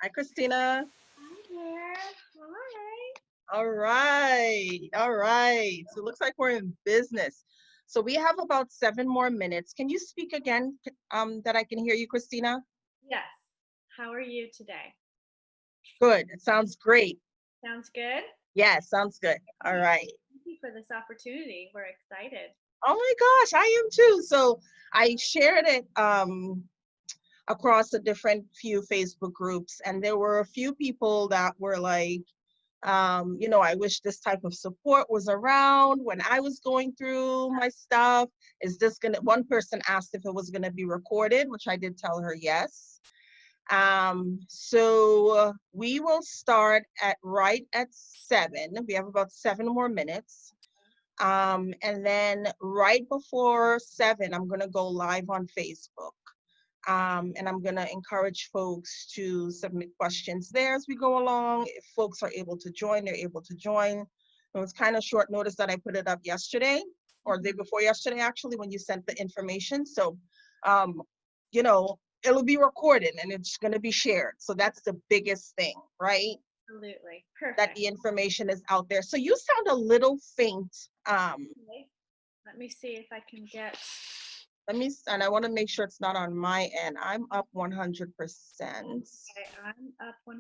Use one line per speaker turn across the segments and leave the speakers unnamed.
Hi, Christina.
Hi there. Hi.
All right. All right. So it looks like we're in business. So we have about 7 more minutes. Can you speak again, that I can hear you, Christina?
Yes. How are you today?
Good. It sounds great.
Sounds good?
Yeah, sounds good. All
Thank
right.
you for this opportunity. We're excited.
Oh my gosh, I am too. So I shared it across the different few Facebook groups, and there were a few people that were like, I wish this type of support was around when I was going through my stuff. One person asked if it was gonna be recorded, which I did tell her yes. So we will start right at 7. We have about 7 more minutes. And then right before 7, I'm gonna go live on Facebook. And I'm going to encourage folks to submit questions there as we go along. If folks are able to join, they're able to join. It was kind of short notice that I put it up yesterday or the day before yesterday, actually, when you sent the information. So, um, it'll be recorded and it's going to be shared. So that's the biggest thing, right?
Absolutely.
That
Perfect.
the information is out there. So you sound a little faint.
Okay. Let me see if I can get.
And I want to make sure it's not on my end. I'm up 100%.
Okay, I'm up 100%.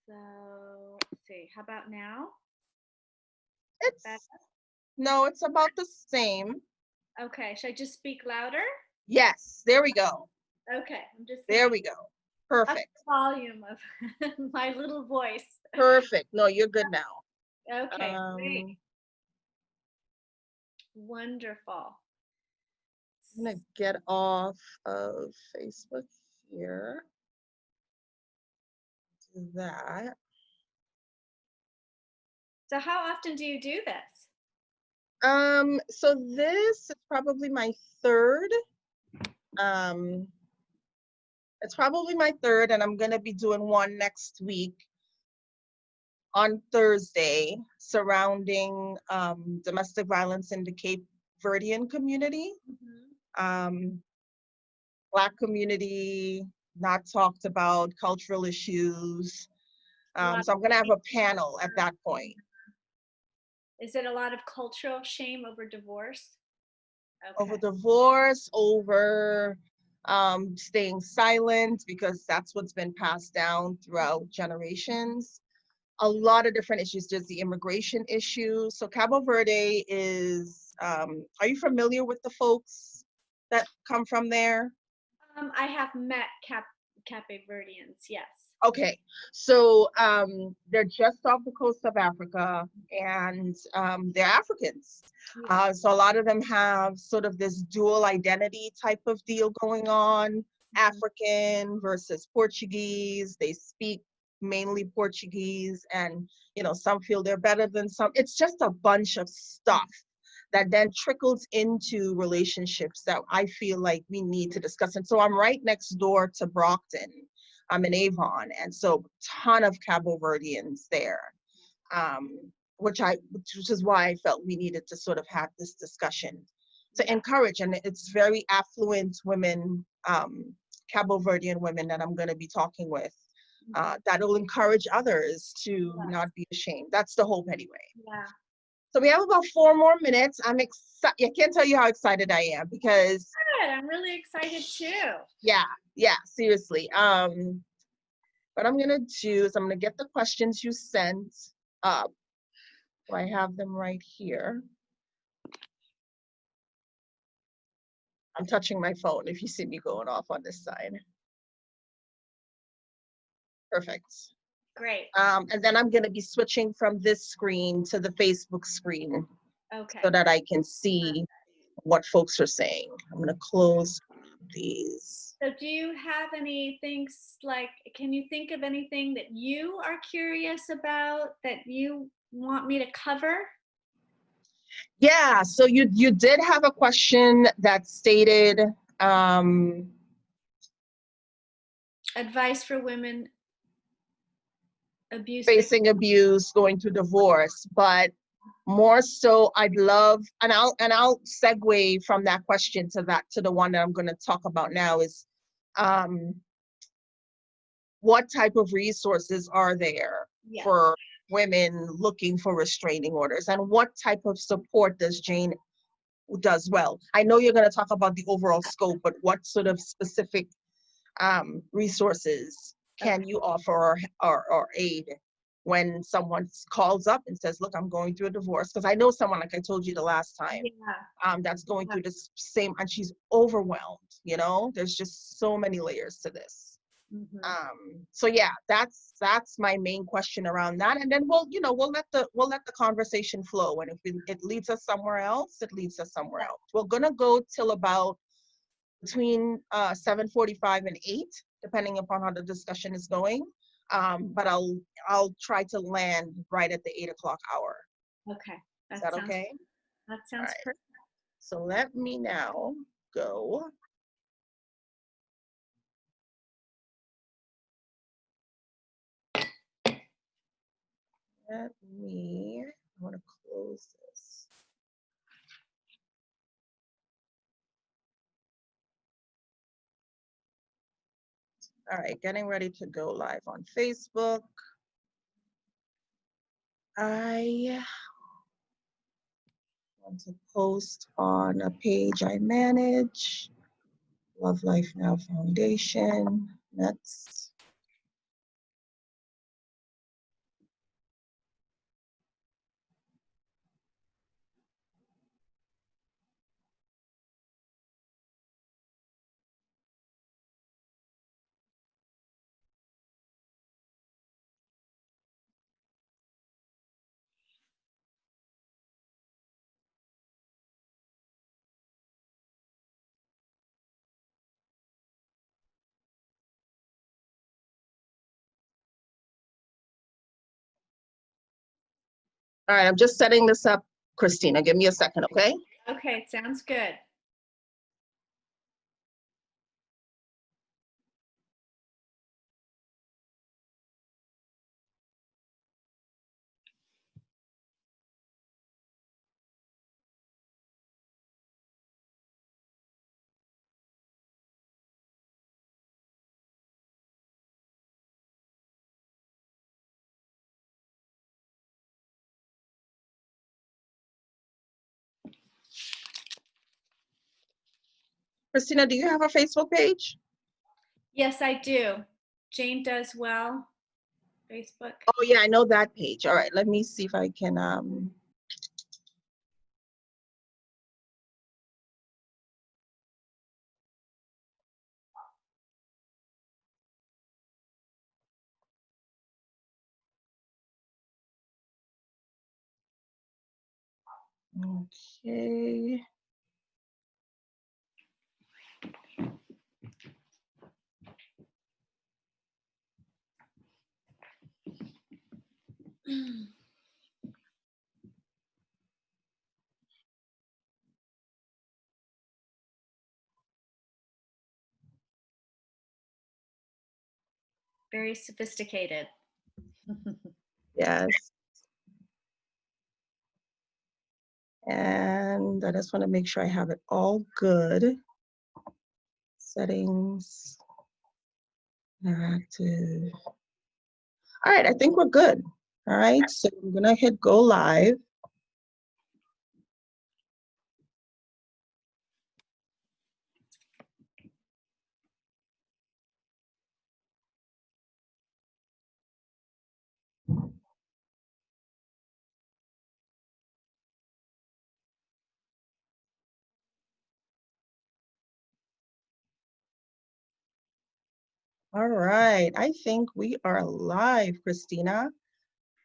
So let's see. How about now? Better?
It's No, it's about the same.
Okay. Should I just speak louder?
Yes, there we go.
Okay. I'm just
There
gonna
we go.
up
Perfect.
the volume of my little voice.
Perfect. No, you're good now.
Okay. Great.
Um,
Wonderful.
I'm gonna get off of Facebook here. Do that.
So how often do you do this?
So this is probably my third. Um, it's probably my third, and I'm gonna be doing one next week on Thursday surrounding domestic violence in the Cape Verdean community. Um, Black community, not talked about, cultural issues.
A lot
So
of
I'm gonna have
shame.
a panel at that point
Is it a lot of cultural shame over divorce?
over
Okay.
divorce, over staying silent because that's what's been passed down throughout generations. A lot of different issues. There's the immigration issue. So Cabo Verde is, are you familiar with the folks that come from there?
I have met Cape Verdeans, yes.
Okay, so they're just off the coast of Africa, and they're Africans.
Yeah.
So a lot of them have sort of this dual identity type of deal going on,
Mhm.
African versus Portuguese. They speak mainly Portuguese, and some feel they're better than some. It's just a bunch of stuff that then trickles into relationships that I feel like we need to discuss. And so I'm right next door to Brockton. I'm in Avon, and so ton of Cabo Verdeans there, um, which is why I felt we needed to sort of have this discussion to
Yeah.
encourage. And it's very affluent women, Cabo Verdean women that I'm going to be talking with.
Mhm.
That will encourage others to
Yeah.
not be ashamed. That's the hope, anyway.
Yeah.
So we have about 4 more minutes. I'm excited. I can't tell you how excited I am because,
Good. I'm really excited too.
yeah, yeah, seriously. What I'm gonna do is I'm gonna get the questions you sent up. So I have them right here. I'm touching my phone if you see me going off on this side. Perfect.
Great.
And then I'm gonna be switching from this screen to the Facebook screen so
Okay.
that I can see what folks are saying. I'm gonna close these.
So do you have any things like, can you think of anything that you are curious about that you want me to cover?
Yeah, so you did have a question that stated
Advice for women abuse victims.
facing abuse, going through divorce, but more so I'd love, and I'll segue from that question to the one that I'm going to talk about now is what type of resources are there
Yes.
for women looking for restraining orders, and what type of support does Jane does well? I know you're going to talk about the overall scope, but what sort of specific resources can you offer or aid when someone calls up and says, look, I'm going through a divorce? Because I know someone, like I told you the last time, that's going through this same, and she's overwhelmed, you know, there's just so many layers to this. So yeah, that's my main question around that, and then we'll let the conversation flow, and if it leads us somewhere else, it leads us somewhere else. We're gonna go till about between 7:45 and 8, depending upon how the discussion is going. But I'll try to land right at the 8 o'clock hour.
Okay.
Is that okay?
That sounds perfect.
So let me now go. I want to close this. All right, getting ready to go live on Facebook. I want to post on a page I manage, Love Life Now Foundation. Next. All right, I'm just setting this up, Christina. Give me a second, okay?
Okay, sounds good.
Christina, do you have a Facebook page?
Yes, I do. Jane Does Well, Facebook.
Oh yeah, I know that page. All right, let me see if I can okay.
Very sophisticated.
Yes. And I just want to make sure I have it all good. Settings. Active. All right, I think we're good. All right, so I'm gonna hit go live. All right, I think we are live, Christina.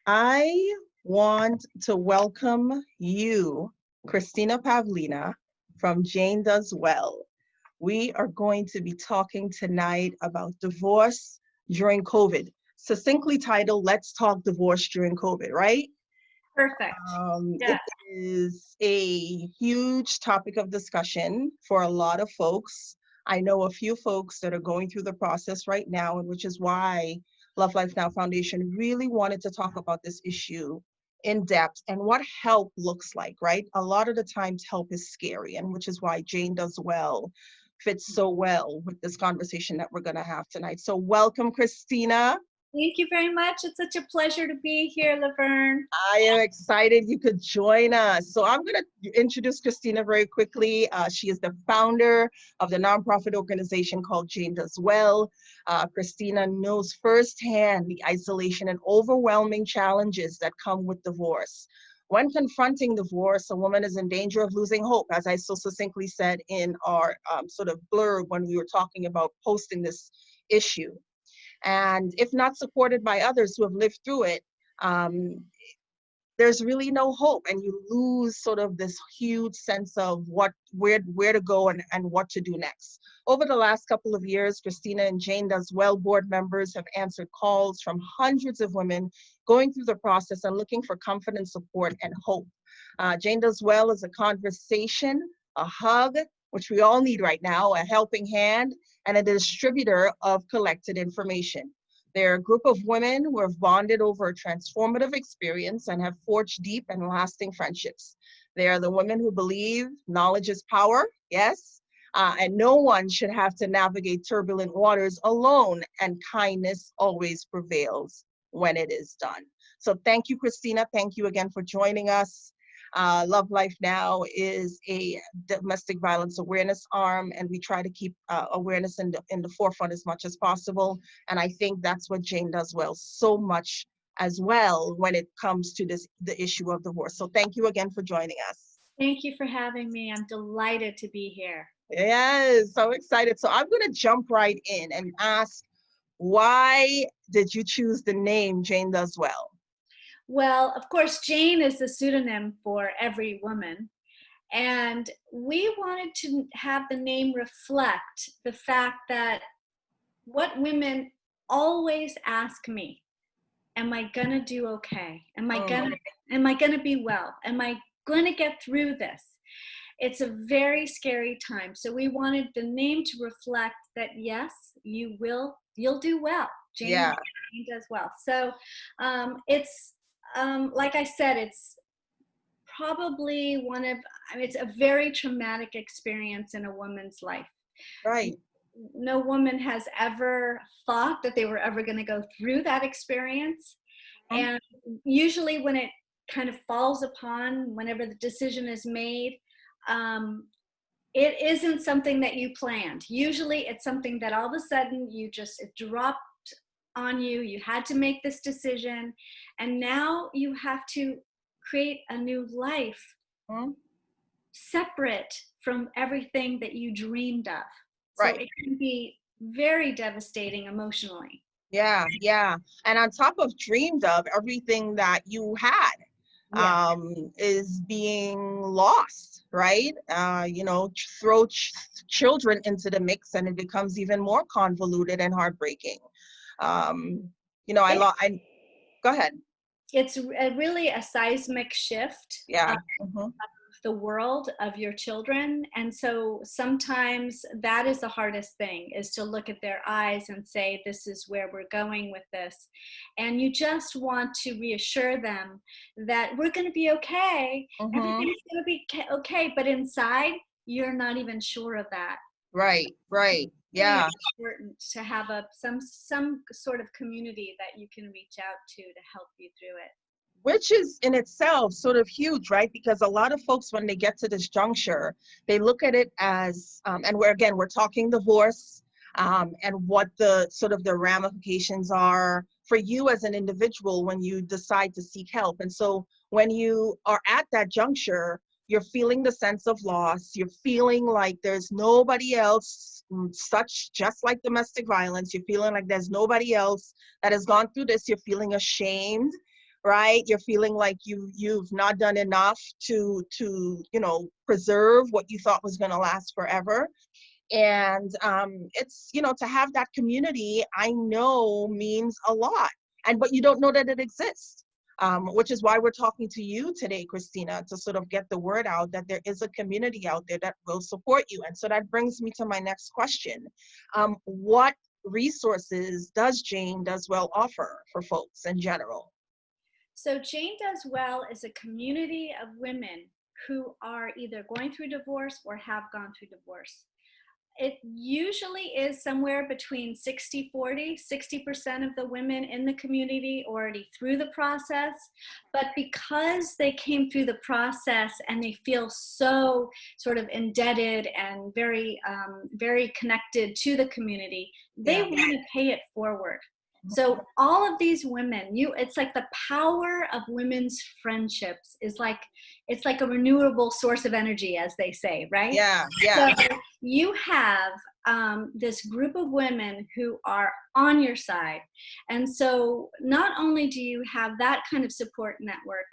I want to welcome you, Christina Pavlina from Jane Does Well. We are going to be talking tonight about divorce during COVID. Succinctly titled, Let's Talk Divorce During COVID, right?
Perfect.
It is a huge topic of discussion for a lot of folks. I know a few folks that are going through the process right now, and which is why Love Life Now Foundation really wanted to talk about this issue in depth and what help looks like, right? A lot of the times help is scary, and which is why Jane Does Well fits so well with this conversation that we're going to have tonight. So welcome, Christina.
Thank you very much. It's such a pleasure to be here, Lovern.
I am excited you could join us. So I'm going to introduce Christina very quickly. She is the founder of the nonprofit organization called Jane Does Well. Christina knows firsthand the isolation and overwhelming challenges that come with divorce. When confronting divorce, a woman is in danger of losing hope, as I so succinctly said in our sort of blurb when we were talking about posting this issue. And if not supported by others who have lived through it, um, there's really no hope, and you lose sort of this huge sense of where to go and what to do next. Over the last couple of years, Christina and Jane Does Well board members have answered calls from hundreds of women going through the process and looking for comfort and support and hope. Jane Does Well is a conversation, a hug, which we all need right now, a helping hand, and a distributor of collected information. They're a group of women who have bonded over a transformative experience and have forged deep and lasting friendships. They are the women who believe knowledge is power, yes, and no one should have to navigate turbulent waters alone, and kindness always prevails when it is done. So thank you, Christina. Thank you again for joining us. Love Life Now is a domestic violence awareness arm, and we try to keep awareness in the forefront as much as possible. And I think that's what Jane does well so much as well when it comes to the issue of divorce. So thank you again for joining us.
Thank you for having me. I'm delighted to be here.
Yes, so excited. So I'm going to jump right in and ask, why did you choose the name Jane Does Well?
Well, of course, Jane is the pseudonym for every woman. And we wanted to have the name reflect the fact that what women always ask me, am I gonna do okay? Am I gonna be well? Am I gonna get through this? It's a very scary time. So we wanted the name to reflect that, yes, you'll do well. Jane does well. So it's like I said, it's probably it's a very traumatic experience in a woman's life.
Right.
No woman has ever thought that they were ever going to go through that experience. And usually when it kind of falls upon, whenever the decision is made, it isn't something that you planned. Usually it's something that all of a sudden it dropped on you. You had to make this decision, and now you have to create a new life separate from everything that you dreamed of. So it can be very devastating emotionally.
Yeah, yeah. And on top of dreamed of, everything that you had is being lost, right? Throw children into the mix and it becomes even more convoluted and heartbreaking. Go ahead.
It's really a seismic shift.
Yeah.
Of the world of your children. And so sometimes that is the hardest thing, is to look at their eyes and say, this is where we're going with this. And you just want to reassure them that we're going to be okay. Everything's going to be okay. But inside, you're not even sure of that.
Right. Yeah.
It's important to have some sort of community that you can reach out to help you through it.
Which is in itself sort of huge, right? Because a lot of folks, when they get to this juncture, they look at it as, and we're talking divorce, and what the sort of the ramifications are for you as an individual when you decide to seek help. And so when you are at that juncture, you're feeling the sense of loss. You're feeling like there's nobody else, just like domestic violence. You're feeling like there's nobody else that has gone through this. You're feeling ashamed. Right? You're feeling like you've not done enough to preserve what you thought was going to last forever. And it's, to have that community, I know, means a lot. But you don't know that it exists, which is why we're talking to you today, Christina, to sort of get the word out that there is a community out there that will support you. And so that brings me to my next question. What resources does Jane Does Well offer for folks in general?
So Jane Does Well is a community of women who are either going through divorce or have gone through divorce. It usually is somewhere between 60-40. 60% of the women in the community already through the process, but because they came through the process and they feel so sort of indebted and very connected to the community, they
Yeah.
want to pay it forward. So all of these women, it's like the power of women's friendships is like, it's like a renewable source of energy, as they say, right?
Yeah. Yeah.
So you have this group of women who are on your side. And so not only do you have that kind of support network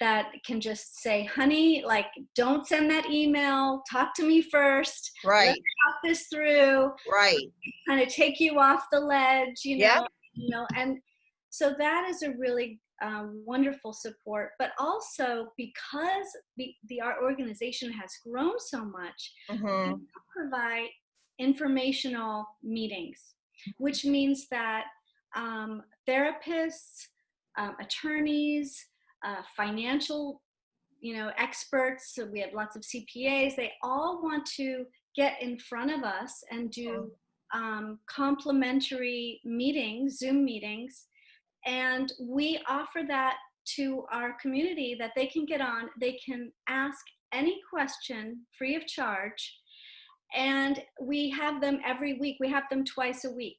that can just say, honey, like, don't send that email, talk to me first, let's
Right.
talk this through,
Right.
kind of take you off the ledge,
Yeah.
and so that is a really wonderful support. But also because our organization has grown so much, we
Mm-hmm.
provide informational meetings, which means that therapists, attorneys, financial experts, so we have lots of CPAs, they all want to get in front of us and do complimentary meetings, Zoom meetings, and we offer that to our community that they can get on, they can ask any question free of charge, and we have them every week. We have them twice a week,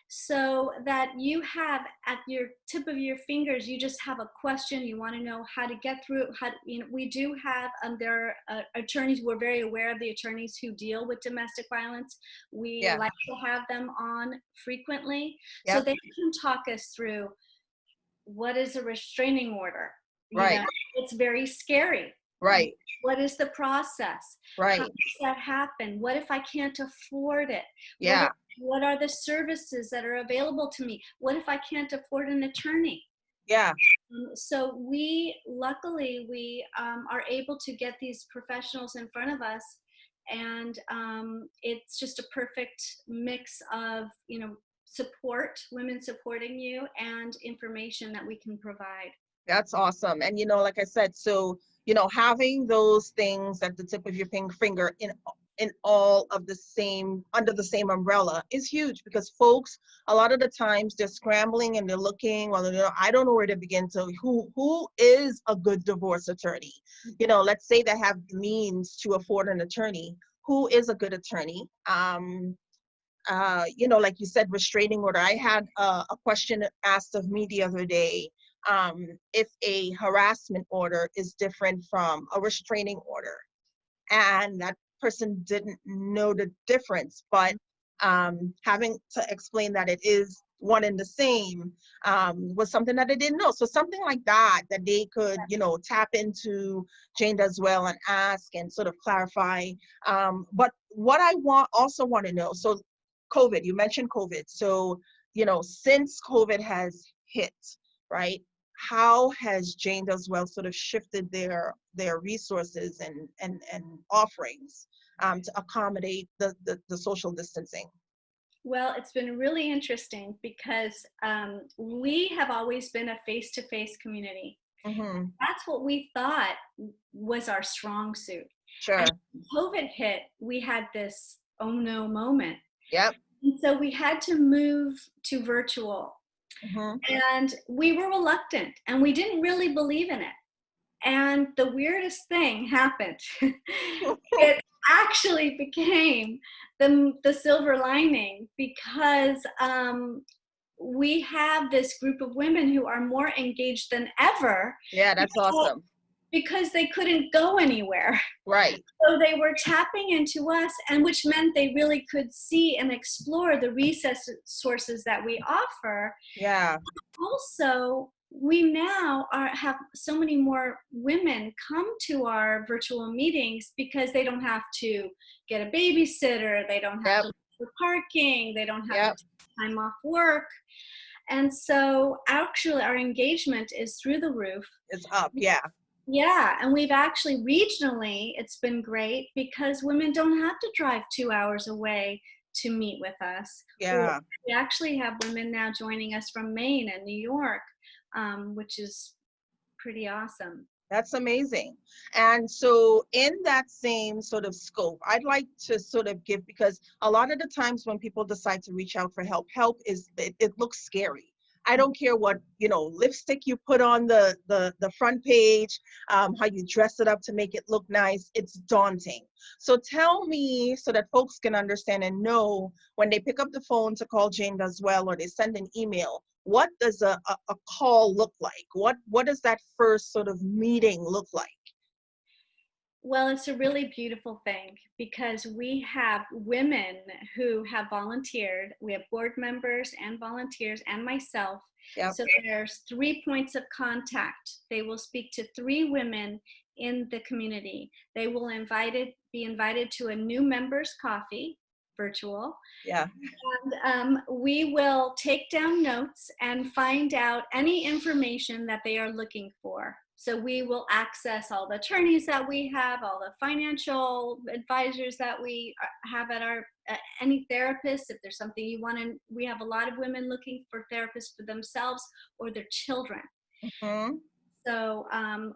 so that you have at your tip of your fingers, you just have a question, you want to know how to get through, we do have there are attorneys. We're very aware of the attorneys who deal with domestic violence. We
Yeah.
like to have them on frequently so
Yep.
they can talk us through what is a restraining order.
Right.
It's very scary.
Right.
What is the process? How
Right.
does that happen? What if I can't afford it?
Yeah.
What are the services that are available to me? What if I can't afford an attorney?
Yeah.
So luckily, we are able to get these professionals in front of us, and it's just a perfect mix of, support, women supporting you, and information that we can provide.
That's awesome. And like I said, so having those things at the tip of your finger in all of the same under the same umbrella is huge, because folks, a lot of the times, they're scrambling and they're looking, well, I don't know where to begin. To who is a good divorce attorney? Let's say they have the means to afford an attorney. Who is a good attorney? Like you said, restraining order. I had a question asked of me the other day, if a harassment order is different from a restraining order. And that person didn't know the difference, but having to explain that it is one and the same was something that I didn't know. So something like that they could, tap into Jane as well and ask and sort of clarify. But what I also want to know, so COVID, you mentioned COVID. So, since COVID has hit, right? How has Jane as well sort of shifted their resources and offerings to accommodate the social distancing?
Well, it's been really interesting because we have always been a face-to-face community.
Mm-hmm.
That's what we thought was our strong suit.
Sure.
And when COVID hit, we had this oh no moment.
Yep.
And so we had to move to virtual.
Mm-hmm.
And we were reluctant and we didn't really believe in it. And the weirdest thing happened. It actually became the silver lining, because we have this group of women who are more engaged than ever
Yeah, that's awesome.
because they couldn't go anywhere.
Right.
So they were tapping into us, and which meant they really could see and explore the resources that we offer.
Yeah.
Also, we now have so many more women come to our virtual meetings because they don't have to get a babysitter, they don't have
Yep.
to look for parking, they don't have to
Yep.
take time off work. And so actually our engagement is through the roof.
It's up. Yeah.
Yeah, and we've actually regionally, it's been great because women don't have to drive 2 hours away to meet with us.
Yeah.
We actually have women now joining us from Maine and New York, which is pretty awesome.
That's amazing. And so in that same sort of scope, I'd like to sort of give, because a lot of the times when people decide to reach out for help, it looks scary. I don't care what, lipstick you put on the front page, how you dress it up to make it look nice. It's daunting. So tell me, so that folks can understand and know when they pick up the phone to call Jane Does Well, or they send an email, what does a call look like? What does that first sort of meeting look like?
Well, it's a really beautiful thing because we have women who have volunteered. We have board members and volunteers and myself.
Yep.
So there's 3 points of contact. They will speak to 3 women in the community. They will be invited to a new members coffee, virtual.
Yeah.
And we will take down notes and find out any information that they are looking for. So we will access all the attorneys that we have, all the financial advisors that we have at our, any therapist, if there's something you want to, we have a lot of women looking for therapists for themselves or their children.
Mm-hmm.
So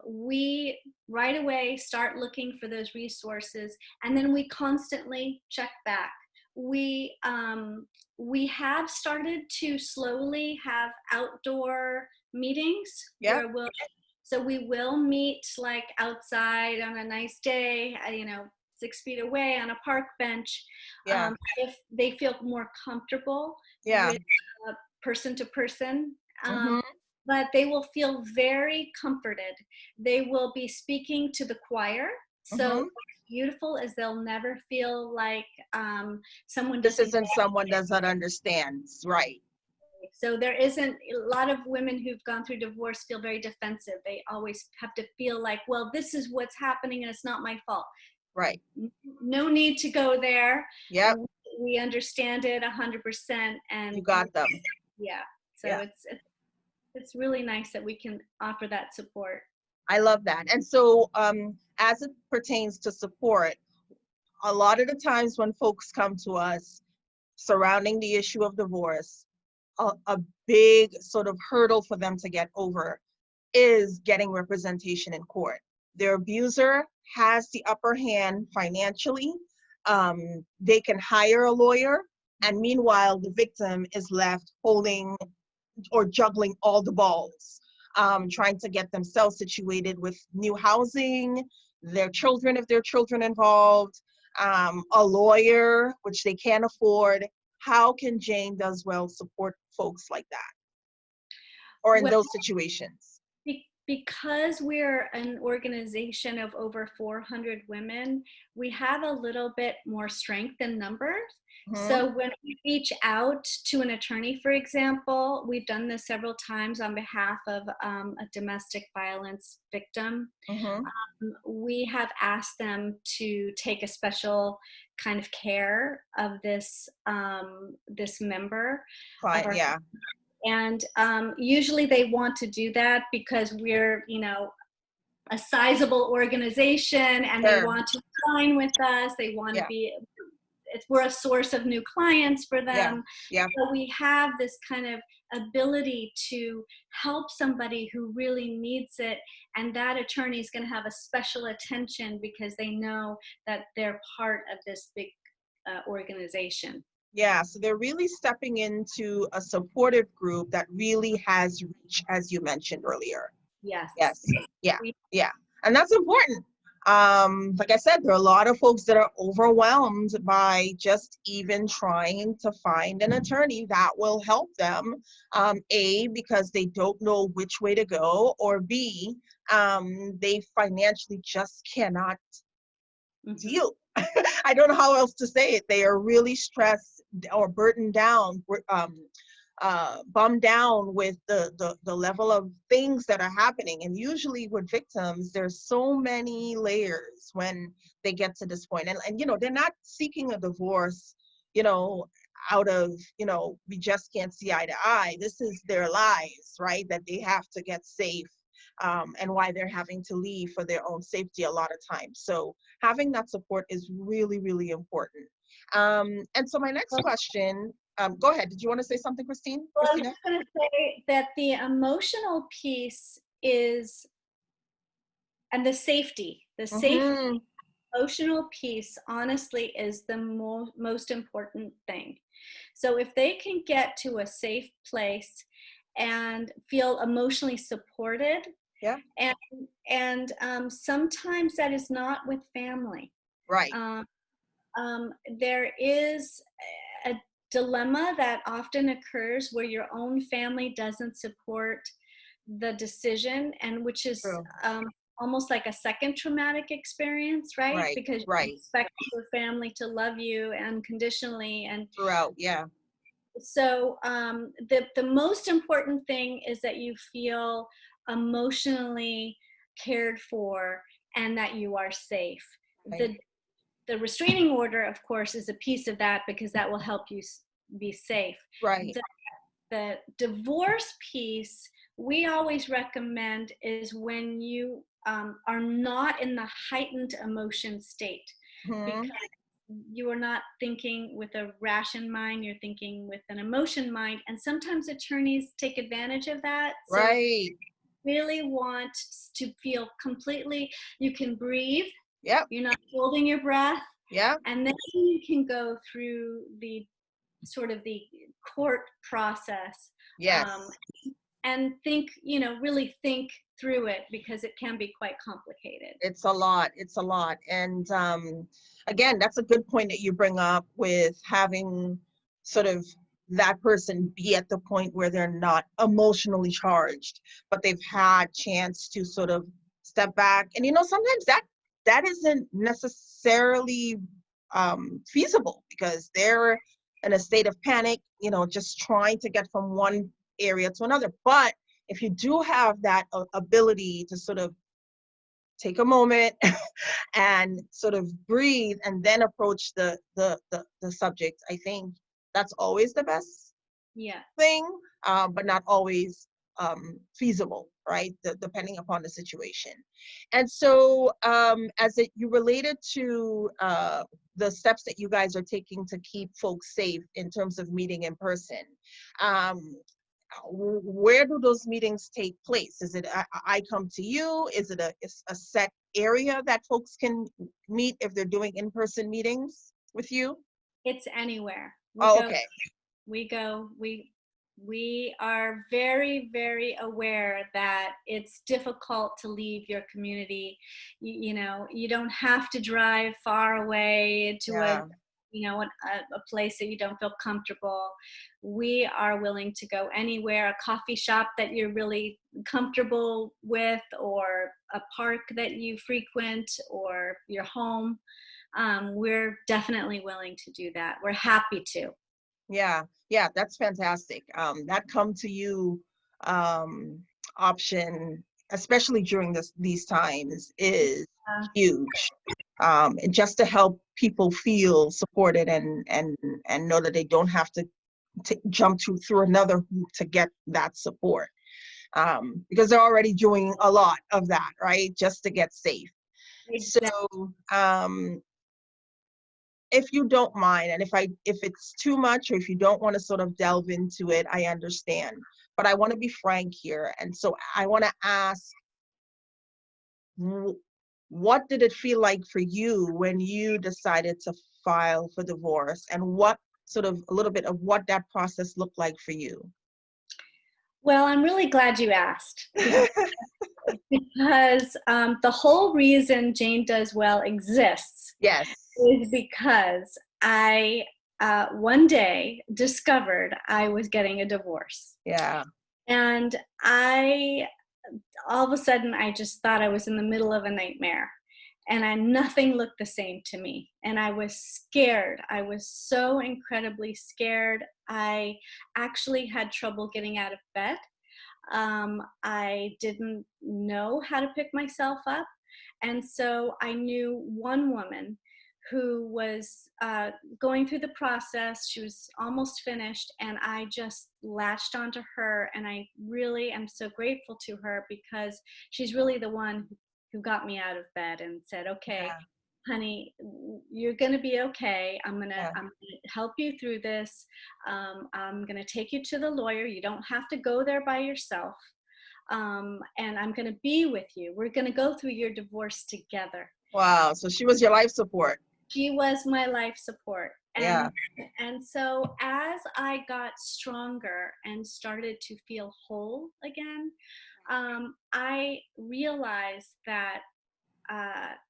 we right away start looking for those resources, and then we constantly check back. We have started to slowly have outdoor meetings.
Yeah.
So we will meet like outside on a nice day, 6 feet away on a park bench.
Yeah.
If they feel more comfortable
Yeah.
with person to person.
Mm-hmm.
But they will feel very comforted. They will be speaking to the choir. So
Mm-hmm.
what's beautiful is they'll never feel like someone
This
doesn't.
isn't someone doesn't understand, right?
So there isn't, a lot of women who've gone through divorce feel very defensive. They always have to feel like, well, this is what's happening and it's not my fault.
Right.
No need to go there.
Yep.
We understand it 100%, and
You got them.
yeah. So
Yeah.
it's really nice that we can offer that support.
I love that. And so as it pertains to support, a lot of the times when folks come to us surrounding the issue of divorce, a big sort of hurdle for them to get over is getting representation in court. Their abuser has the upper hand financially. They can hire a lawyer, and meanwhile, the victim is left holding or juggling all the balls, trying to get themselves situated with new housing, their children, if there are children involved, a lawyer, which they can't afford. How can Jane Does Well support folks like that, or in
Well,
those situations?
because we're an organization of over 400 women, we have a little bit more strength in numbers.
Mm-hmm.
So when we reach out to an attorney, for example, we've done this several times on behalf of a domestic violence victim.
Mm-hmm.
We have asked them to take a special kind of care of this this member of our,
Yeah.
and usually they want to do that because we're, a sizable organization, and
Sure.
they want to align with us. They want to be, we're a source of new clients for them.
Yeah.
So we have this kind of ability to help somebody who really needs it, and that attorney is going to have a special attention because they know that they're part of this big organization.
Yeah, so they're really stepping into a supportive group that really has reach, as you mentioned earlier.
Yes.
Yeah. And that's important. Like I said, there are a lot of folks that are overwhelmed by just even trying to find an attorney that will help them. A, because they don't know which way to go, or B, they financially just cannot deal. I don't know how else to say it. They are really stressed or burdened down, bummed down with the level of things that are happening. And usually with victims, there's so many layers when they get to this point. And they're not seeking a divorce, out of, we just can't see eye to eye. This is their lives, right? That they have to get safe. And why they're having to leave for their own safety a lot of times. So having that support is really, really important. And so my next question, go ahead. Did you want to say something, Christina?
Well, I'm just going to say that the emotional piece is and the safety,
Mm-hmm.
emotional piece, honestly, is the most important thing. So if they can get to a safe place and feel emotionally supported,
Yeah.
and sometimes that is not with family.
Right.
Um, there is a dilemma that often occurs where your own family doesn't support the decision, and which is
True.
almost like a second traumatic experience, right?
Right.
Because you
Right.
expect your family to love you unconditionally, and
Throughout. Yeah.
so the most important thing is that you feel emotionally cared for and that you are safe.
Right.
The restraining order, of course, is a piece of that because that will help you be safe.
Right.
The divorce piece we always recommend is when you are not in the heightened emotion state, because
Hmm.
you are not thinking with a ration mind, you're thinking with an emotion mind, and sometimes attorneys take advantage of that. So
Right.
really want to feel completely, you can breathe,
Yep.
you're not holding your breath,
Yep.
and then you can go through the sort of the court process, um,
Yes.
and think, really think through it, because it can be quite complicated.
It's a lot. It's a lot. And again, that's a good point that you bring up with having sort of that person be at the point where they're not emotionally charged, but they've had chance to sort of step back. And sometimes that isn't necessarily feasible because they're in a state of panic, just trying to get from one area to another. But if you do have that ability to sort of take a moment and sort of breathe and then approach the subject, I think that's always the best
Yeah.
thing, but not always feasible, right? Depending upon the situation. And so as you related to the steps that you guys are taking to keep folks safe in terms of meeting in person, um, where do those meetings take place? Is it I come to you? Is it a set area that folks can meet if they're doing in-person meetings with you?
It's anywhere we
Oh,
go.
okay.
We are very, very aware that it's difficult to leave your community. You don't have to drive far away to
Yeah.
a place that you don't feel comfortable. We are willing to go anywhere, a coffee shop that you're really comfortable with, or a park that you frequent, or your home. We're definitely willing to do that. We're happy to.
Yeah. Yeah, that's fantastic. That come to you um, option, especially during these times, is huge. And just to help people feel supported and know that they don't have to jump through another hoop to get that support, because they're already doing a lot of that, right? Just to get safe. So
Exactly.
um, if you don't mind, and if it's too much or if you don't want to sort of delve into it, I understand. But I want to be frank here. And so I want to ask, what did it feel like for you when you decided to file for divorce, and what sort of a little bit of what that process looked like for you?
Well, I'm really glad you asked, because the whole reason Jane Does Well exists
Yes.
is because I one day discovered I was getting a divorce.
Yeah.
And I all of a sudden I just thought I was in the middle of a nightmare, and nothing looked the same to me, and I was scared. I was so incredibly scared. I actually had trouble getting out of bed. I didn't know how to pick myself up, and so I knew one woman who was going through the process. She was almost finished, and I just latched onto her, and I really am so grateful to her, because she's really the one who got me out of bed and said, okay,
Yeah.
honey, you're going to be okay.
Yeah.
I'm gonna help you through this. I'm going to take you to the lawyer. You don't have to go there by yourself. and I'm going to be with you. We're going to go through your divorce together.
Wow. So she was your life support.
She was my life support.
Yeah.
And so as I got stronger and started to feel whole again, I realized that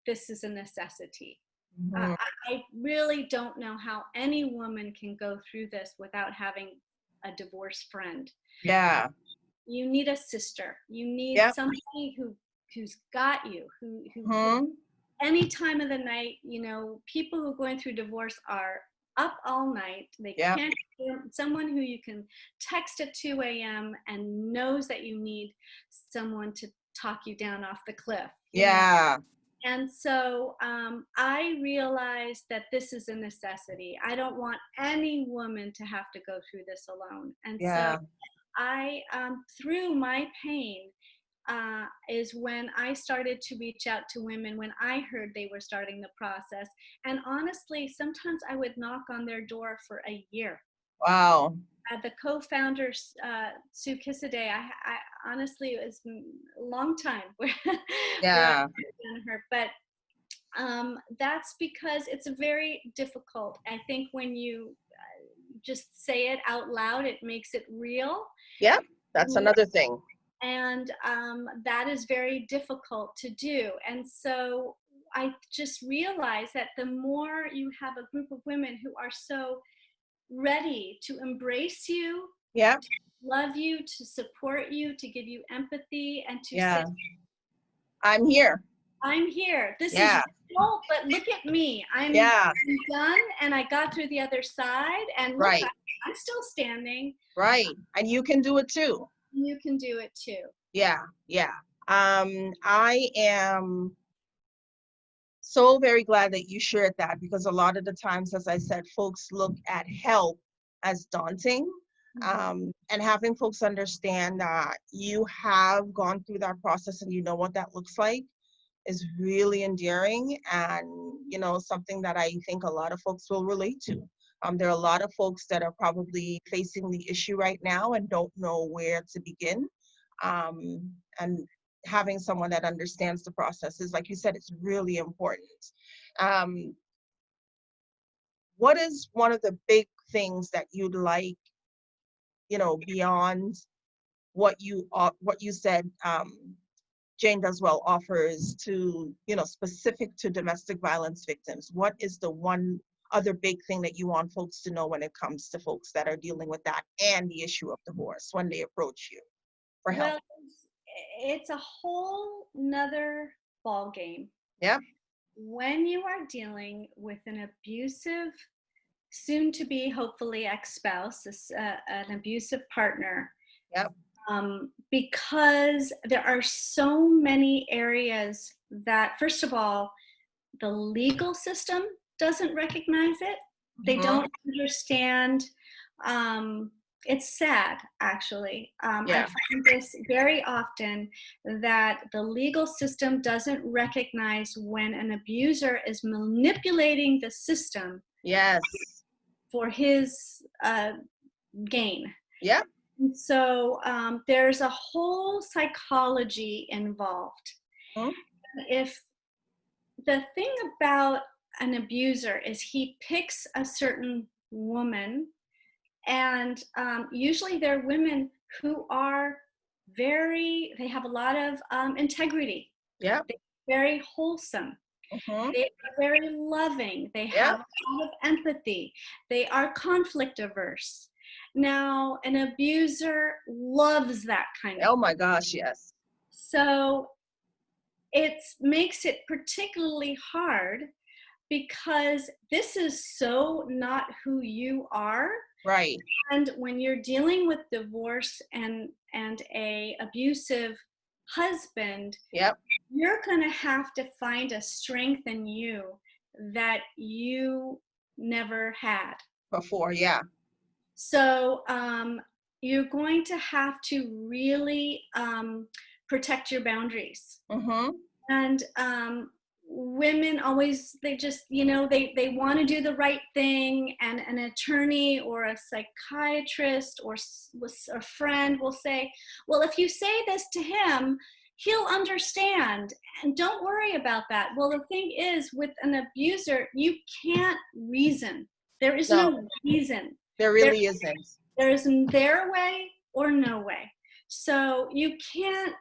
this is a necessity.
Mhm.
I really don't know how any woman can go through this without having a divorced friend.
Yeah.
You need a sister. You need
Yep.
somebody who's got you, who
Mhm.
any time of the night, you know, people who are going through divorce are up all night. They
Yep.
can't, someone who you can text at 2 a.m. and knows that you need someone to talk you down off the cliff. You know?
Yeah.
And so I realized that this is a necessity. I don't want any woman to have to go through this alone. And so
Yeah.
I, through my pain, is when I started to reach out to women when I heard they were starting the process. And honestly, sometimes I would knock on their door for a year.
Wow.
The co-founder, Sue Kissaday, I honestly, it was a long time where I
Yeah.
on her, but that's because it's very difficult. I think when you just say it out loud, it makes it real.
Yep. That's another thing.
And that is very difficult to do. And so I just realized that the more you have a group of women who are so ready to embrace you,
Yep.
love you, to support you, to give you empathy, and to say,
Yeah. I'm here.
I'm here. This is
Yeah.
real, but look at me. I'm
Yeah.
done, and I got through the other side. And look,
Right.
I'm still standing.
Right. And you can do it too.
You can do it too.
Yeah. Yeah. I am so very glad that you shared that, because a lot of the times, as I said, folks look at help as daunting. And having folks understand that you have gone through that process and you know what that looks like is really endearing, and something that I think a lot of folks will relate to. There are a lot of folks that are probably facing the issue right now and don't know where to begin. And having someone that understands the process is, like you said, it's really important. Um, what is one of the big things that you'd like, beyond what you said, Jane Does Well offers to, specific to domestic violence victims? What is the one other big thing that you want folks to know when it comes to folks that are dealing with that and the issue of divorce when they approach you for help?
Well, it's a whole nother ball game.
Yep.
When you are dealing with an abusive, soon to be hopefully ex-spouse, an abusive partner,
Yep.
because there are so many areas that, first of all, the legal system doesn't recognize it. They
Mhm.
don't understand. It's sad, actually. I
Yeah.
find this very often, that the legal system doesn't recognize when an abuser is manipulating the system
Yes.
for his gain.
Yep.
So there's a whole psychology involved.
Mhm.
If the thing about an abuser is he picks a certain woman, and usually they're women who are they have a lot of integrity.
Yep.
They're very wholesome.
Mhm.
They are very loving. They
Yep.
have a lot of empathy. They are conflict averse. Now, an abuser loves that kind of
Oh my
person.
gosh, yes.
So it makes it particularly hard, because this is so not who you are.
Right.
And when you're dealing with divorce and a abusive husband,
Yep.
you're going to have to find a strength in you that you never had.
Before, yeah.
So you're going to have to really protect your boundaries.
Mhm.
And women always, they just, they want to do the right thing, and an attorney or a psychiatrist or a friend will say, well, if you say this to him, he'll understand, and don't worry about that. Well, the thing is, with an abuser, you can't reason. There is no reason.
There really isn't.
There is their way or no way. So you can't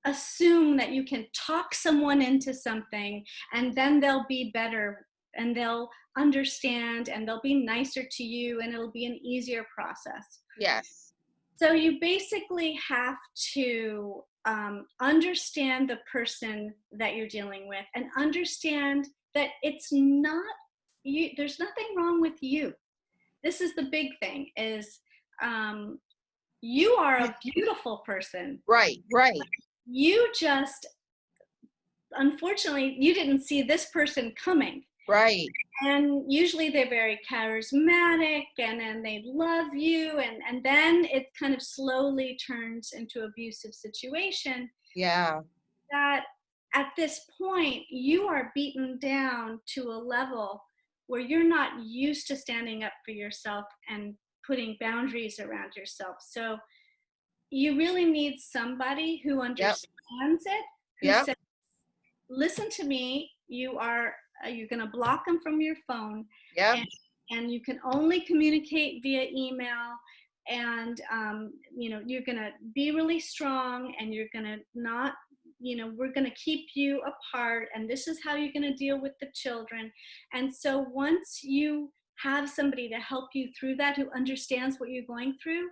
assume that you can talk someone into something and then they'll be better and they'll understand and they'll be nicer to you and it'll be an easier process.
Yes.
So you basically have to understand the person that you're dealing with and understand that it's not you. There's nothing wrong with you. This is the big thing, is you are a beautiful person.
Right.
You just, unfortunately, you didn't see this person coming.
Right.
And usually they're very charismatic and then they love you, and then it kind of slowly turns into abusive situation.
Yeah.
That at this point you are beaten down to a level where you're not used to standing up for yourself and putting boundaries around yourself. So you really need somebody who understands it, who says, listen to me, you're going to block them from your phone, and you can only communicate via email, and you're going to be really strong, and you're going to not, we're going to keep you apart, and this is how you're going to deal with the children. And so once you have somebody to help you through that, who understands what you're going through,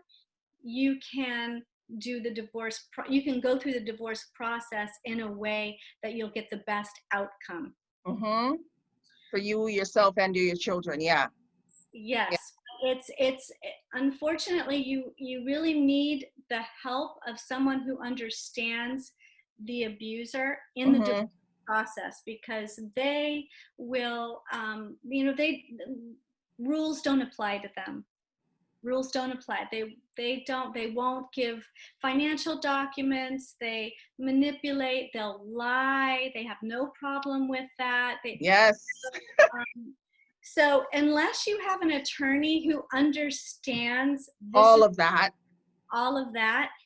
you can do the divorce. You can go through the divorce process in a way that you'll get the best outcome.
Mm-hmm. For you, yourself, and your children. Yeah.
Yes. Yeah. It's unfortunately, you really need the help of someone who understands the abuser in the divorce process, because they will, rules don't apply to them. Rules don't apply. They won't give financial documents. They manipulate. They'll lie. They have no problem with that.
Yes.
So unless you have an attorney who understands
all of that,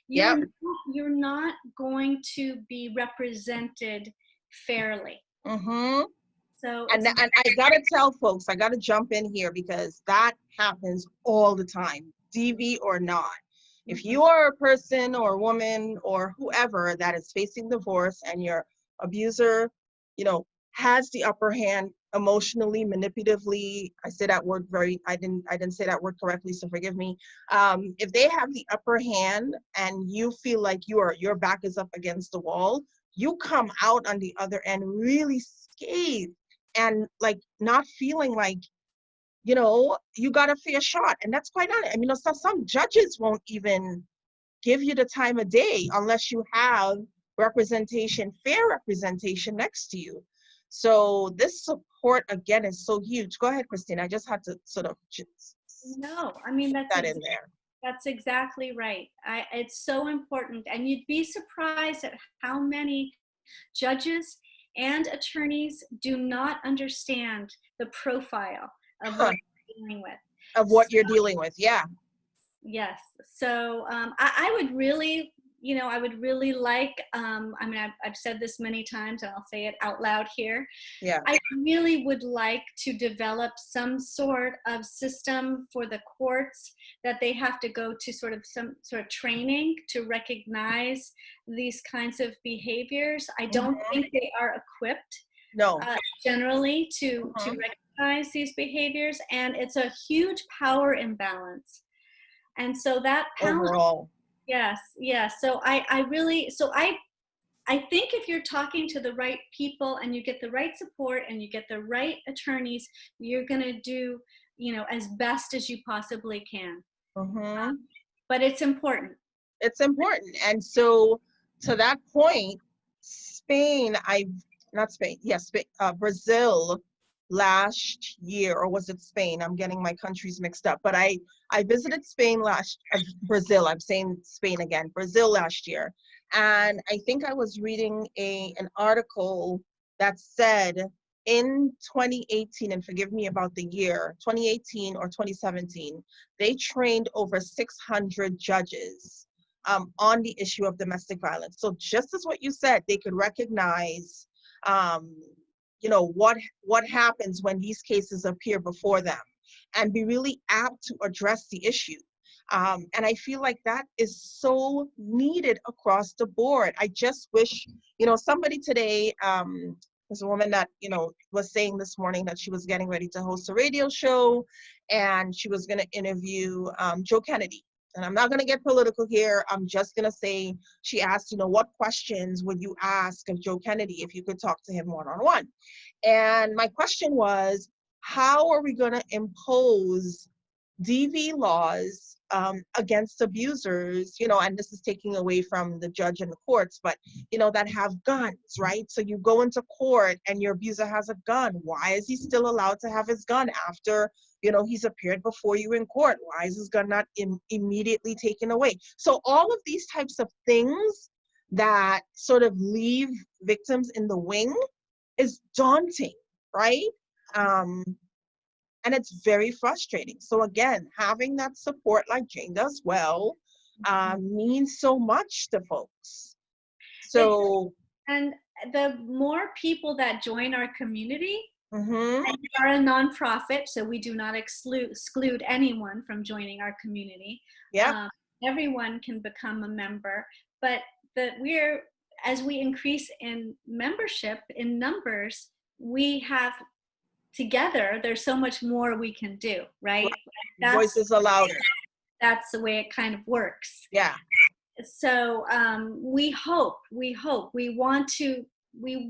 you're not going to be represented fairly.
Mm-hmm.
So
and I gotta tell folks, I gotta jump in here, because that happens all the time, DV or not. If you are a person or a woman or whoever that is facing divorce and your abuser, has the upper hand emotionally, manipulatively, I say that word I didn't say that word correctly, so forgive me. If they have the upper hand and you feel like your back is up against the wall, you come out on the other end really scathed and like not feeling like, you got a fair shot. And that's quite honest. I mean, some judges won't even give you the time of day unless you have fair representation next to you. So this support, again, is so huge. Go ahead, Christina. I just had to sort of
no, I mean, that's
that in there.
That's exactly right. It's so important. And you'd be surprised at how many judges and attorneys do not understand the profile of what you're dealing with.
You're dealing with, yeah.
Yes. So I would really, I would really like, I've said this many times and I'll say it out loud here.
Yeah.
I really would like to develop some sort of system for the courts that they have to go to some sort of training to recognize these kinds of behaviors. I don't think they are equipped generally to recognize these behaviors, and it's a huge power imbalance. And so that
overall.
Yes. So I think if you're talking to the right people and you get the right support and you get the right attorneys, you're going to do, as best as you possibly can. But it's important.
It's important. And so to that point, Brazil last year, or was it Spain? I'm getting my countries mixed up, but I visited Brazil. I'm saying Spain again, Brazil last year. And I think I was reading an article that said in 2018, and forgive me about the year, 2018 or 2017, they trained over 600 judges on the issue of domestic violence. So just as what you said, they could recognize, um, what happens when these cases appear before them and be really apt to address the issue. And I feel like that is so needed across the board. I just wish, somebody today, there's a woman that, was saying this morning that she was getting ready to host a radio show and she was going to interview Joe Kennedy. And I'm not going to get political here. I'm just going to say she asked, what questions would you ask of Joe Kennedy if you could talk to him one-on-one? And my question was, how are we going to impose DV laws against abusers, and this is taking away from the judge and the courts, but, that have guns, right? So you go into court and your abuser has a gun. Why is he still allowed to have his gun after, he's appeared before you in court? Why is his gun not immediately taken away? So all of these types of things that sort of leave victims in the wing is daunting, right? And it's very frustrating. So again, having that support like Jane does well means so much to folks. So,
and the more people that join our community,
mm-hmm.
and we are a nonprofit, so we do not exclude anyone from joining our community.
Yeah.
Everyone can become a member, but as we increase in membership, in numbers, we have together, there's so much more we can do, right?
Voices are louder.
That's the way it kind of works.
Yeah.
So we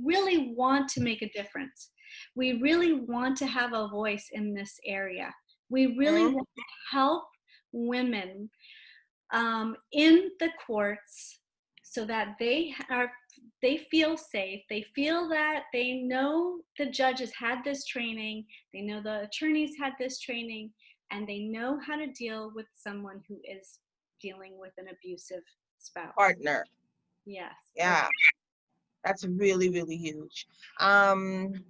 really want to make a difference. We really want to have a voice in this area. We really want to help women in the courts so that they feel safe. They feel that they know the judges had this training, they know the attorneys had this training, and they know how to deal with someone who is dealing with an abusive spouse.
Partner.
Yes.
Yeah. That's really, really huge. And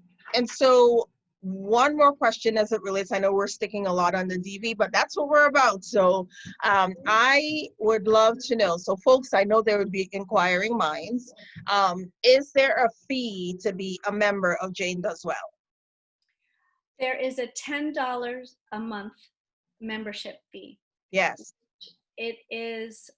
so one more question as it relates, I know we're sticking a lot on the DV, but that's what we're about. So I would love to know, so folks, I know there would be inquiring minds. Is there a fee to be a member of Jane Does Well?
There is a $10 a month membership fee.
Yes.
It is,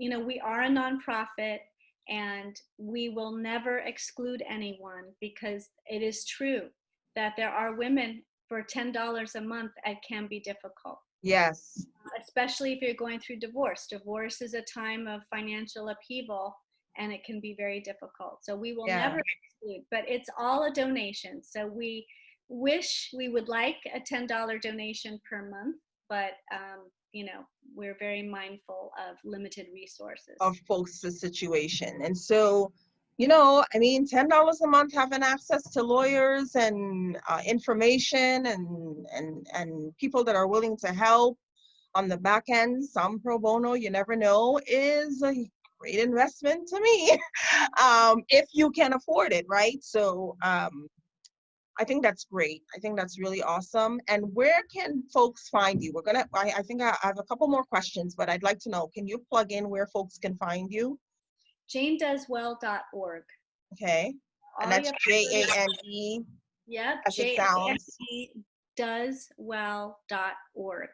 we are a nonprofit, and we will never exclude anyone, because it is true that there are women for $10 a month, it can be difficult.
Yes.
Especially if you're going through divorce. Divorce is a time of financial upheaval, and it can be very difficult. So we will never exclude, but it's all a donation. So we wish we would like a $10 donation per month, but we're very mindful of limited resources.
Of folks' situation. And so, $10 a month, having access to lawyers and information and people that are willing to help on the back end, some pro bono, you never know, is a great investment to me, if you can afford it, right? So I think that's great. I think that's really awesome. And where can folks find you? I think I have a couple more questions, but I'd like to know, can you plug in where folks can find you?
JaneDoesWell.org.
Okay. And that's Jane.
Yep. JaneDoesWell.org.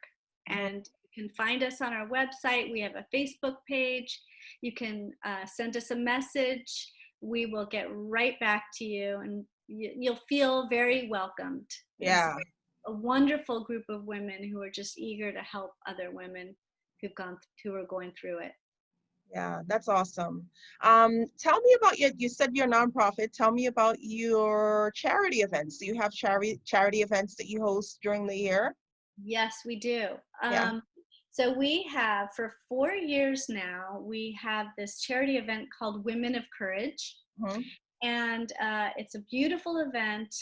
And you can find us on our website. We have a Facebook page. You can send us a message. We will get right back to you, and you'll feel very welcomed.
Yeah.
It's a wonderful group of women who are just eager to help other women who are going through it.
Yeah, that's awesome. Tell me about you said you're a nonprofit. Tell me about your charity events. Do you have charity events that you host during the year?
Yes, we do.
Yeah.
So we have, for 4 years now, we have this charity event called Women of Courage.
Mm-hmm.
And it's a beautiful event.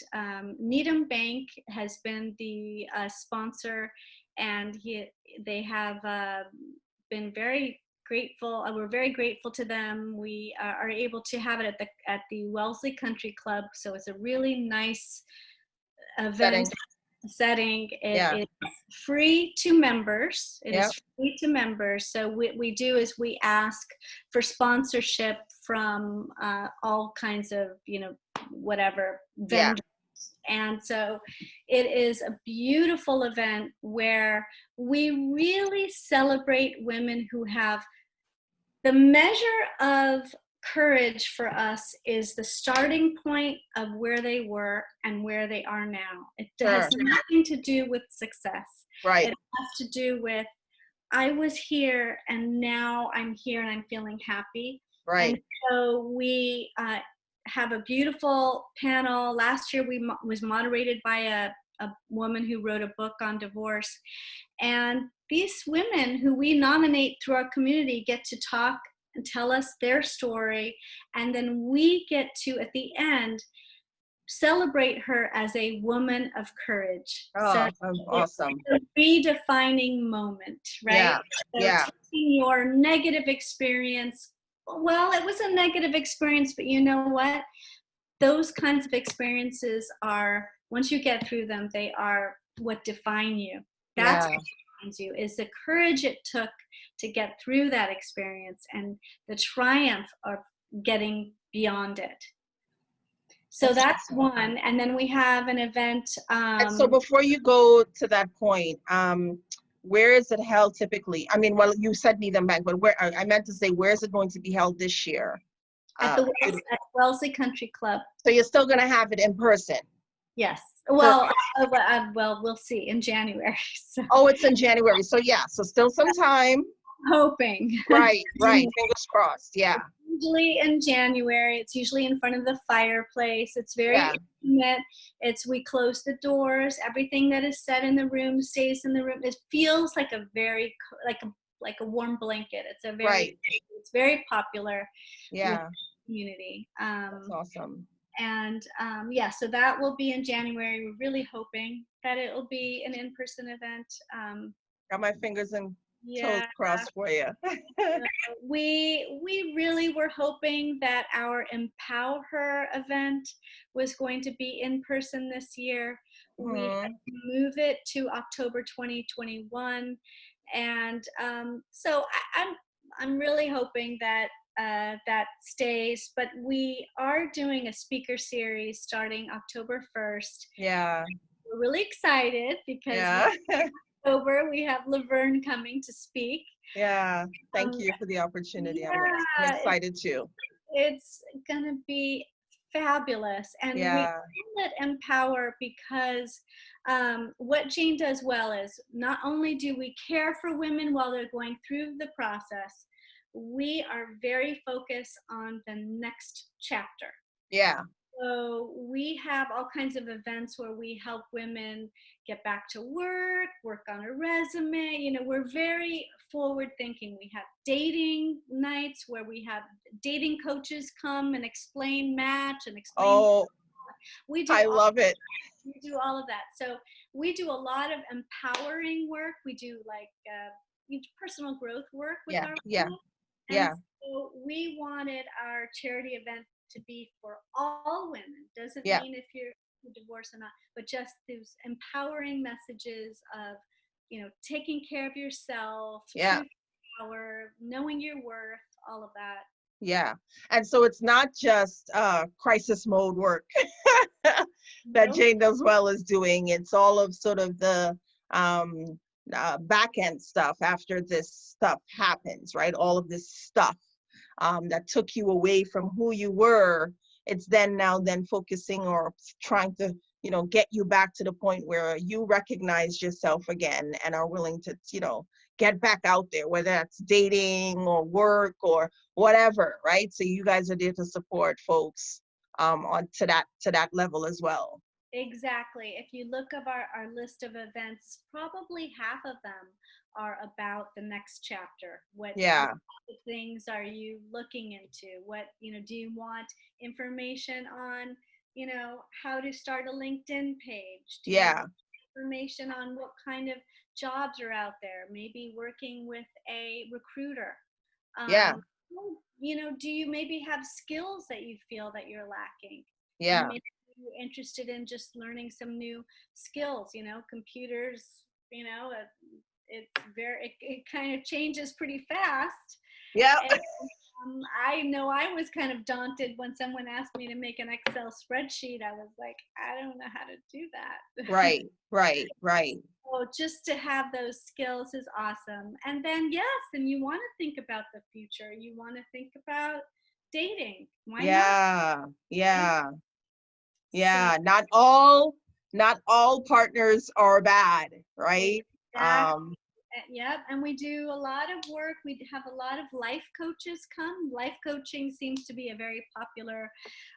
Needham Bank has been the sponsor, and they have been very grateful. We're very grateful to them. We are able to have it at the Wellesley Country Club, so it's a really nice event setting. It is free to members. It is free to members. So what we do is we ask for sponsorship from all kinds of, whatever vendors. And so it is a beautiful event where we really celebrate women who have the measure of courage. For us is the starting point of where they were and where they are now. It has nothing to do with success. Right. It has to do with, I was here and now I'm here and I'm feeling happy. Right. And so we have a beautiful panel. Last year was moderated by a woman who wrote a book on divorce. And these women who we nominate through our community get to talk and tell us their story. And then we get to, at the end, celebrate her as a woman of courage. Oh, so awesome. It's a redefining moment, right? So taking your negative experience, well, it was a negative experience, but you know what? Those kinds of experiences are, once you get through them, they are what define you. That's what defines you, is the courage it took to get through that experience and the triumph of getting beyond it. So that's one. And then we have an event.
And so before you go to that point, where is it held typically? I mean, well, you said Needham Bank, but where, I meant to say, where is it going to be held this year?
At the Wellesley Country Club.
So you're still going to have it in person?
Yes. Well, well, we'll see in January. So.
Oh, it's in January. So yeah, so still some time.
Hoping.
Right. Fingers crossed. Yeah.
Usually in January. It's usually in front of the fireplace. It's very intimate. We close the doors. Everything that is said in the room stays in the room. It feels like a very, like a warm blanket. It's a very, it's very popular. Yeah. With the community. That's awesome. And so that will be in January. We're really hoping that it will be an in-person event.
Got my fingers and toes crossed for you.
We really were hoping that our Empower Her event was going to be in person this year. We move it to October 2021, and so I'm really hoping that that stays. But we are doing a speaker series starting October 1st. Yeah, we're really excited because. October, we have Lovern coming to speak.
Yeah, thank you for the opportunity. I'm excited too.
It's gonna be fabulous, and we call it Empower because what Jane does well is not only do we care for women while they're going through the process, we are very focused on the next chapter. Yeah. So we have all kinds of events where we help women get back to work on a resume. We're very forward thinking. We have dating nights where we have dating coaches come and explain match and explain. Oh, I love it. We do all of that. So we do a lot of empowering work. We do personal growth work with our women. So we wanted our charity event to be for all women. Doesn't mean if you're divorced or not, but just those empowering messages of, taking care of yourself, truth, power, knowing your worth, all of that.
Yeah. And so it's not just crisis mode work that Jane does well is doing. It's all of sort of the back end stuff after this stuff happens, right? All of this stuff that took you away from who you were. It's then focusing or trying to, get you back to the point where you recognize yourself again and are willing to, get back out there, whether that's dating or work or whatever, right? So you guys are there to support folks on to that level as well.
Exactly. If you look at our list of events, probably half of them are about the next chapter. What things are you looking into? What, do you want information on, how to start a LinkedIn page? Do you want information on what kind of jobs are out there? Maybe working with a recruiter.
Yeah.
Well, do you maybe have skills that you feel that you're lacking? And
Yeah.
maybe you're interested in just learning some new skills, computers, it's it kind of changes pretty fast.
Yeah.
And I know I was kind of daunted when someone asked me to make an Excel spreadsheet. I was like, I don't know how to do that.
Right. Right. Right.
So just to have those skills is awesome. And then, yes, and you want to think about the future. You want to think about dating. Why not?
Yeah.
Yeah.
Yeah.
So,
Yeah. Not all partners are bad, right?
exactly.
Um,
Yep. And we do a lot of work. We have a lot of life coaches come. Life coaching seems to be a very popular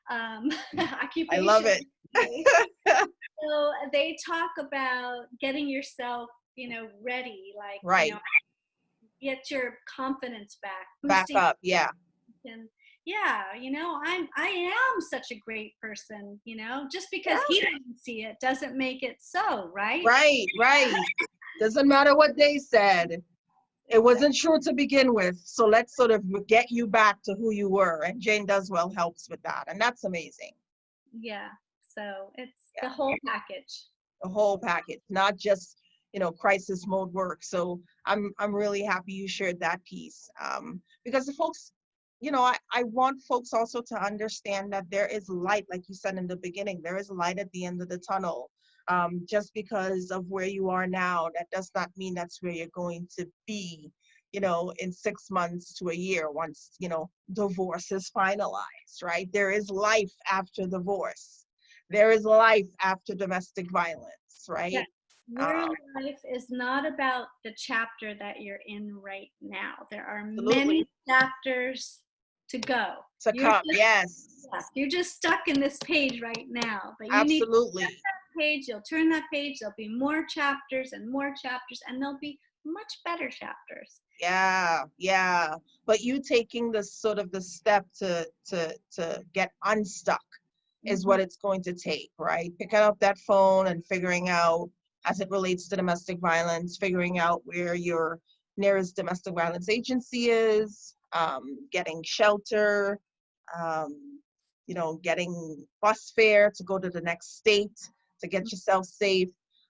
I love
occupation
it.
these days. So they talk about getting yourself, ready, like,
Right.
get your confidence back,
Back
boosting.
up. Yeah.
And yeah, I am such a great person, just
Yeah.
because he didn't see it doesn't make it so, right?
Right. Right. Doesn't matter what they said. It
Exactly.
wasn't true to begin with. So let's sort of get you back to who you were. And Jane Does Well helps with that. And that's amazing.
Yeah. So it's the
Yeah.
whole package.
The whole package, not just, crisis mode work. So I'm really happy you shared that piece. Because the folks, I want folks also to understand that there is light, like you said in the beginning, there is light at the end of the tunnel. Just because of where you are now, that does not mean that's where you're going to be, in 6 months to a year once, divorce is finalized, right? There is life after divorce. There is life after domestic violence,
Yeah.
right?
Your
Um,
life is not about the chapter that you're in right now. There are
Absolutely.
many chapters to go.
To
You're
come,
just,
yes,
yes, you're just stuck in this page right now, but you need to turn
absolutely.
that page. You'll turn that page. There'll be more chapters, and there'll be much better chapters.
Yeah, yeah. But you taking the sort of the step to get unstuck is
Hmm.
what it's going to take, right? Picking up that phone and figuring out, as it relates to domestic violence, figuring out where your nearest domestic violence agency is, getting shelter, um, getting bus fare to go to the next state to get yourself safe.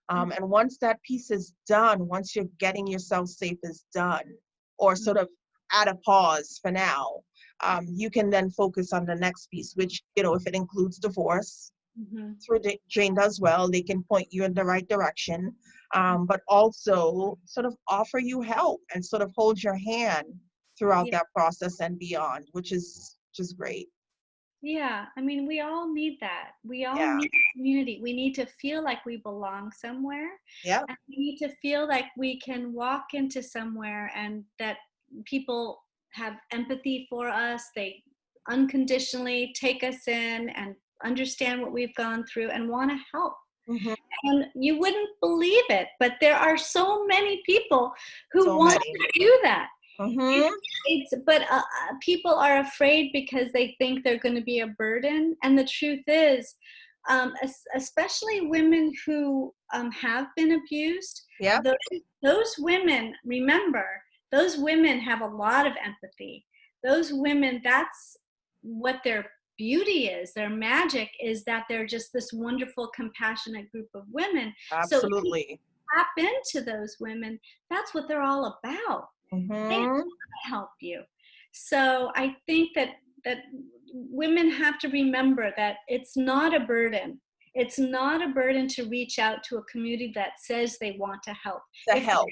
And once that piece is done, once you're getting yourself safe is done, or sort of at a pause for now, you can then focus on the next piece, which, if it includes divorce,
Hmm.
through Jane Does Well, they can point you in the right direction, but also sort of offer you help and sort of hold your hand throughout
Yeah.
that process and beyond, which is just great.
Yeah, I mean, we all need that. We all
Yeah.
need community. We need to feel like we belong somewhere.
Yep.
And we need to feel like we can walk into somewhere and that people have empathy for us. They unconditionally take us in and understand what we've gone through and want to help.
Hmm.
And you wouldn't believe it, but there are so many people who
So
want
many.
to do that.
Hmm.
But people are afraid because they think they're going to be a burden. And the truth is, especially women who have been abused,
Yep.
those, those women, remember, those women have a lot of empathy. Those women, that's what their beauty is. Their magic is that they're just this wonderful, compassionate group of women. So if you
Absolutely.
tap into those women, that's what they're all about. They want
Hmm.
to help you. So I think that women have to remember that it's not a burden. It's not a burden to reach out to a community that says they want to help.
To
If
help.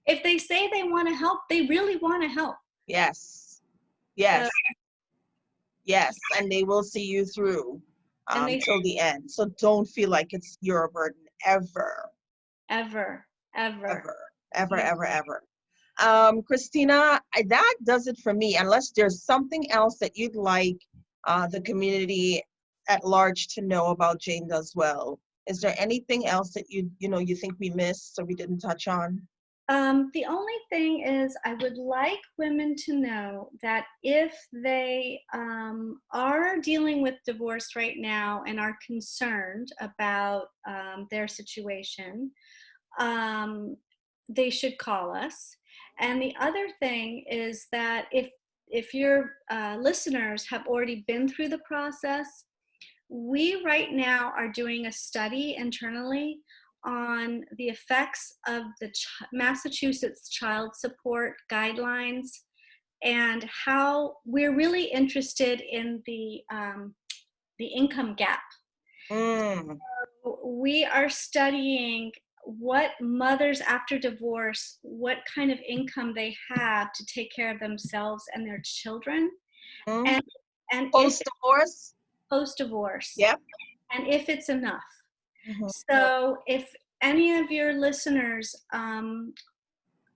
if they say they want to help, they really want to help.
Yes.
So
Yes. Yes. And they will see you through
and they
till the end. So don't feel like it's your burden ever,
ever, ever.
ever, ever,
Yeah.
ever, ever. Christina, that does it for me. Unless there's something else that you'd like the community at large to know about Jane Does Well. Is there anything else that you think we missed or we didn't touch on?
The only thing is, I would like women to know that if they are dealing with divorce right now and are concerned about their situation, um, they should call us. And the other thing is that if your listeners have already been through the process, we right now are doing a study internally on the effects of the Massachusetts child support guidelines, and how we're really interested in the income gap.
Mm.
We are studying what mothers after divorce, what kind of income they have to take care of themselves and their children,
Mm.
and if
Post-divorce?
post-divorce,
Yep.
and if it's enough.
Mhm.
So if any of your listeners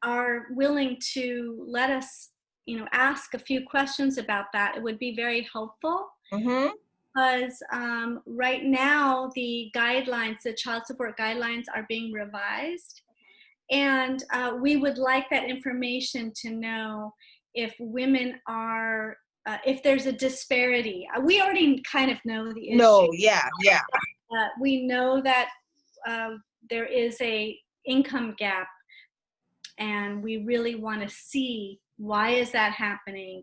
are willing to let us, ask a few questions about that, it would be very helpful.
Mhm.
Because right now the guidelines, the child support guidelines, are being revised, and we would like that information to know if women are, if there's a disparity. We already kind of know the issue.
No, yeah, yeah.
We know that uh, there is a income gap, and we really want to see why is that happening.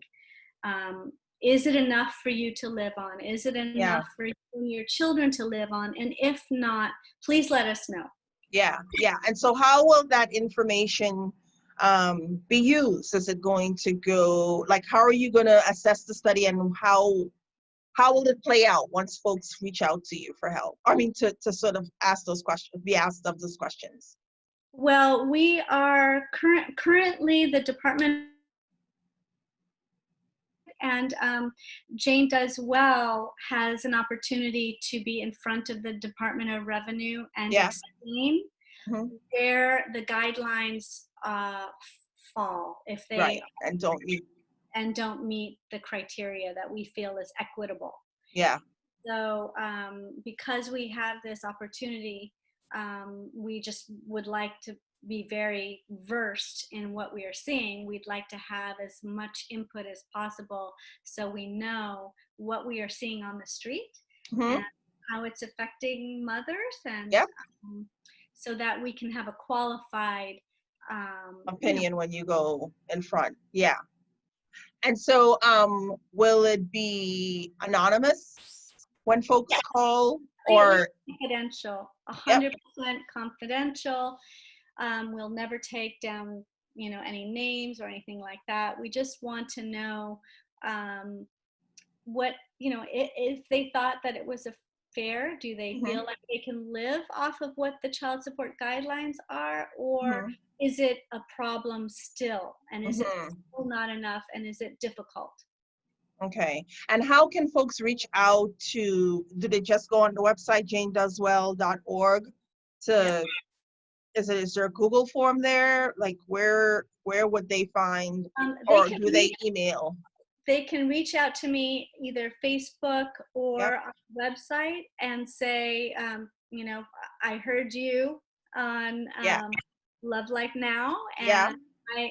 Um, is it enough for you to live on? Is it
Yeah.
enough for you and your children to live on? And if not, please let us know.
Yeah, yeah. And so how will that information be used? Is it going to go, like, how are you going to assess the study, and how will it play out once folks reach out to you for help? I mean, to sort of ask those questions, be asked of those questions.
Well, we are currently the Department, and Jane Does Well has an opportunity to be in front of the Department of Revenue and
Yeah.
explain
Mhm.
where the guidelines fall if
Right.
they
And don't meet.
and don't meet the criteria that we feel is equitable.
Yeah.
So because we have this opportunity, we just would like to be very versed in what we are seeing. We'd like to have as much input as possible so we know what we are seeing on the street
Hmm.
and how it's affecting mothers, and
Yep.
so that we can have a qualified,
Opinion when you go in front. Yeah. And so will it be anonymous when folks call,
completely
or?
confidential,
Yep.
100% confidential. We'll never take down, any names or anything like that. We just want to know um, what, if they thought that it was a fair, do they
Hmm.
feel like they can live off of what the child support guidelines are, or
Hmm.
is it a problem still? And is it
Hmm.
still not enough? And is it difficult?
Okay. And how can folks reach out to, do they just go on the website, janedoswell.org
Yeah.
to, is there a Google form there? Like where would they find,
They
or
can
do they email?
they can reach out to me either Facebook
Yep.
or on the website and say, I heard you on
Yeah.
Love Life Now,
Yeah.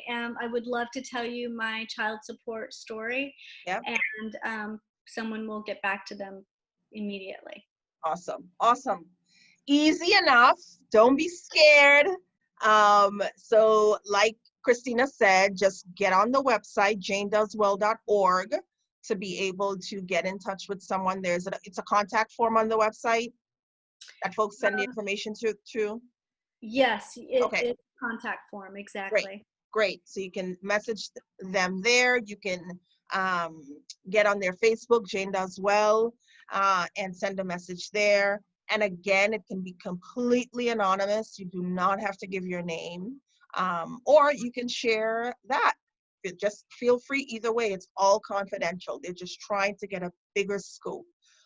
and I would love to tell you my child support story,
Yeah.
and someone will get back to them immediately.
Awesome. Awesome. Easy enough. Don't be scared. So like Christina said, just get on the website, janedoswell.org, to be able to get in touch with someone. It's a contact form on the website that folks send the
Um,
information to.
yes, it
Okay,
is contact form,
great,
exactly.
great. So you can message them there. You can um, get on their Facebook, Jane Does Well, and send a message there. And again, it can be completely anonymous. You do not have to give your name, or you can share that. Just feel free either way. It's all confidential. They're just trying to get a bigger scope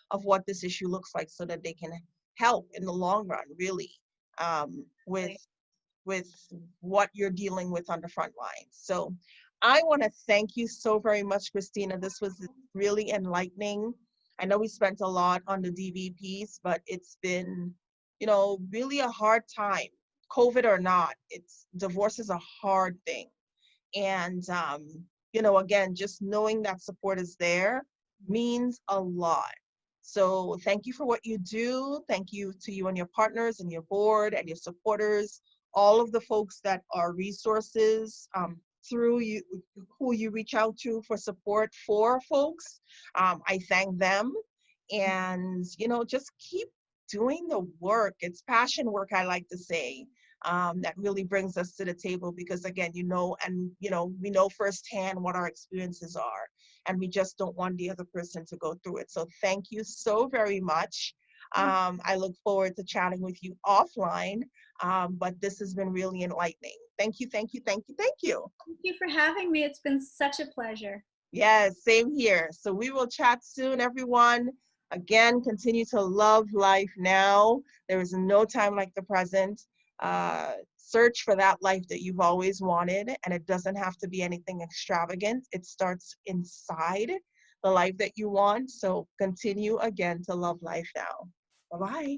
of what this issue looks like so that they can help in the long run, really, with
Right.
with what you're dealing with on the front lines. So I want to thank you so very much, Christina. This was really enlightening. I know we spent a lot on the DV piece, but it's been, really a hard time. COVID or not, divorce is a hard thing. And, again, just knowing that support is there means a lot. So thank you for what you do. Thank you to you and your partners and your board and your supporters, all of the folks that are resources. through you, who you reach out to for support for folks. I thank them. And, just keep doing the work. It's passion work, I like to say, that really brings us to the table because, again, we know firsthand what our experiences are, and we just don't want the other person to go through it. So thank you so very much. I look forward to chatting with you offline, but this has been really enlightening. Thank you, thank you, thank you, thank you.
Thank you for having me. It's been such a pleasure.
Yes, same here. So we will chat soon, everyone. Again, continue to love life now. There is no time like the present. Search for that life that you've always wanted, and it doesn't have to be anything extravagant. It starts inside the life that you want. So continue again to love life now. Bye-bye.